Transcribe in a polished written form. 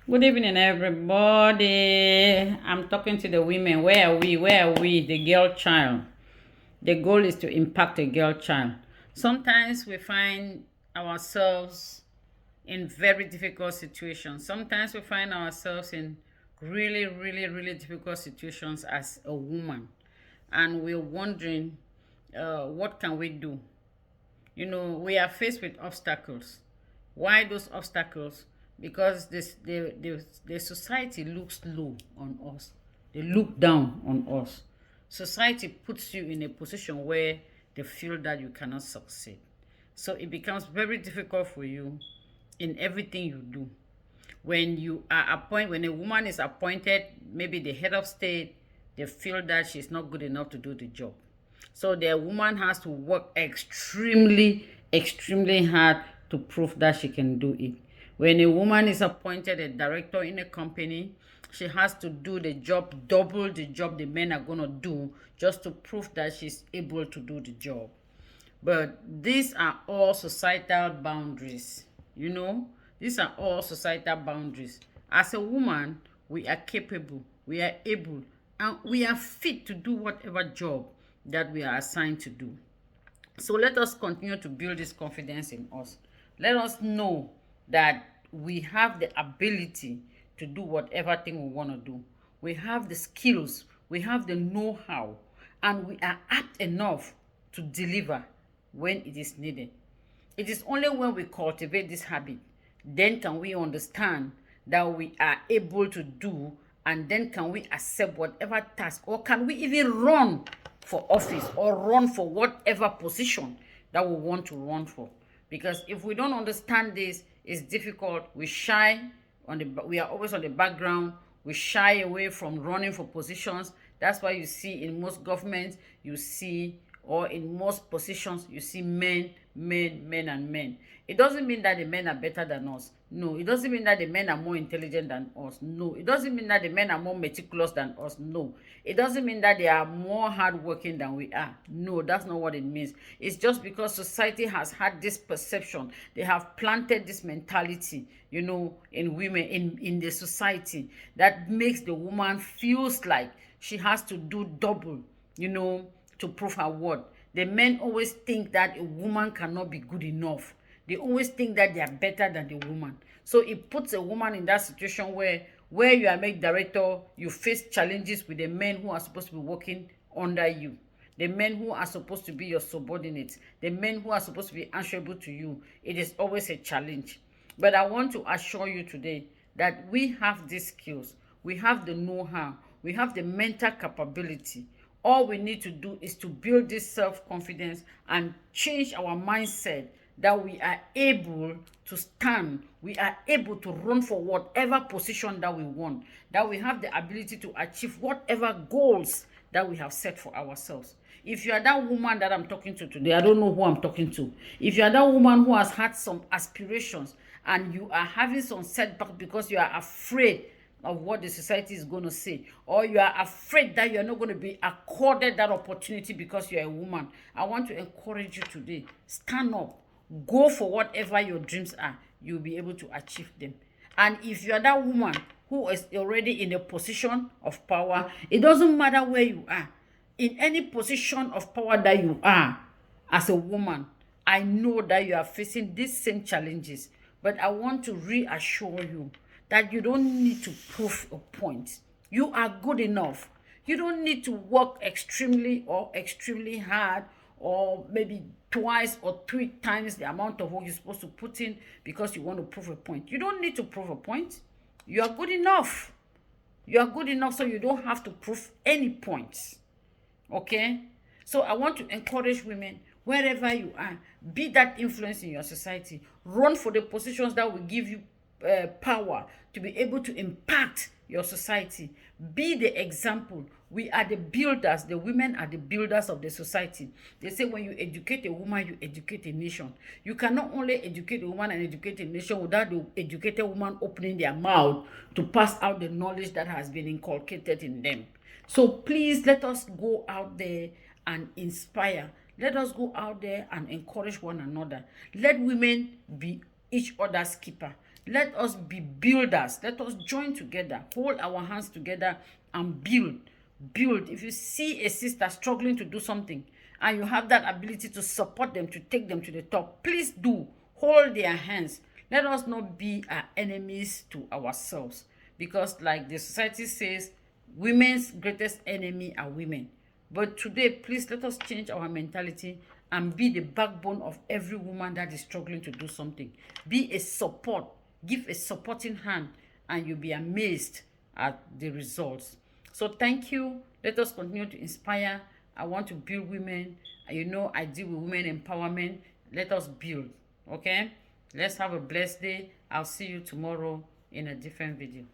Good evening, everybody. I'm talking to the women. Where are we? Where are we? The girl child. The goal is to impact a girl child. Sometimes we find ourselves in very difficult situations. Sometimes we find ourselves in really, really, really difficult situations as a woman. And we're wondering, what can we do? We are faced with obstacles. Why those obstacles? Because the society looks low on us. They look down on us. Society puts you in a position where they feel that you cannot succeed. So it becomes very difficult for you in everything you do. When a woman is appointed, maybe the head of state, they feel that she's not good enough to do the job. So the woman has to work extremely, extremely hard to prove that she can do it. When a woman is appointed a director in a company, she has to do the job, double the job the men are going to do, just to prove that she's able to do the job. But these are all societal boundaries, you know? These are all societal boundaries. As a woman, we are capable, we are able, and we are fit to do whatever job that we are assigned to do. So let us continue to build this confidence in us. Let us know that we have the ability to do whatever thing we want to do. We have the skills, we have the know-how, and we are apt enough to deliver when it is needed. It is only when we cultivate this habit, then can we understand that we are able to do, and then can we accept whatever task, or can we even run for office or run for whatever position that we want to run for. Because if we don't understand this, it's difficult. We are always on the background. We shy away from running for positions. That's why you see in most governments, or in most positions, you see men, men, men, and men. It doesn't mean that the men are better than us. No. It doesn't mean that the men are more intelligent than us. No. It doesn't mean that the men are more meticulous than us. No. It doesn't mean that they are more hardworking than we are. No, that's not what it means. It's just because society has had this perception. They have planted this mentality, in women, in the society, that makes the woman feels like she has to do double, to prove her worth. The men always think that a woman cannot be good enough. They always think that they are better than the woman. So it puts a woman in that situation where you are made director, you face challenges with the men who are supposed to be working under you. The men who are supposed to be your subordinates, the men who are supposed to be answerable to you. It is always a challenge. But I want to assure you today that we have these skills, we have the know-how, we have the mental capability. All we need to do is to build this self-confidence and change our mindset that we are able to stand, we are able to run for whatever position that we want, that we have the ability to achieve whatever goals that we have set for ourselves. If you are that woman that I'm talking to today, I don't know who I'm talking to. If you are that woman who has had some aspirations and you are having some setback because you are afraid of what the society is going to say, or you are afraid that you are not going to be accorded that opportunity because you are a woman, I want to encourage you today. Stand up. Go for whatever your dreams are. You'll be able to achieve them. And if you are that woman who is already in a position of power, it doesn't matter where you are. In any position of power that you are as a woman, I know that you are facing these same challenges. But I want to reassure you that you don't need to prove a point. You are good enough. You don't need to work extremely hard, or maybe twice or three times the amount of work you're supposed to put in because you want to prove a point. You don't need to prove a point. You are good enough. You are good enough, so you don't have to prove any points. Okay? So I want to encourage women, wherever you are, be that influence in your society. Run for the positions that will give you power to be able to impact your society. Be the example. We are the builders. The women are the builders of the society. They say when you educate a woman, you educate a nation. You cannot only educate a woman and educate a nation without the educated woman opening their mouth to pass out the knowledge that has been inculcated in them. So please let us go out there and inspire. Let us go out there and encourage one another. Let women be each other's keeper. Let us be builders. Let us join together, hold our hands together and build. Build. If you see a sister struggling to do something and you have that ability to support them, to take them to the top, please do. Hold their hands. Let us not be our enemies to ourselves. Because like the society says, women's greatest enemy are women. But today, please let us change our mentality and be the backbone of every woman that is struggling to do something. Be a support. Give a supporting hand and you'll be amazed at the results. So thank you. Let us continue to inspire. I want to build women. You know, I deal with women empowerment. Let us build. Okay? Let's have a blessed day. I'll see you tomorrow in a different video.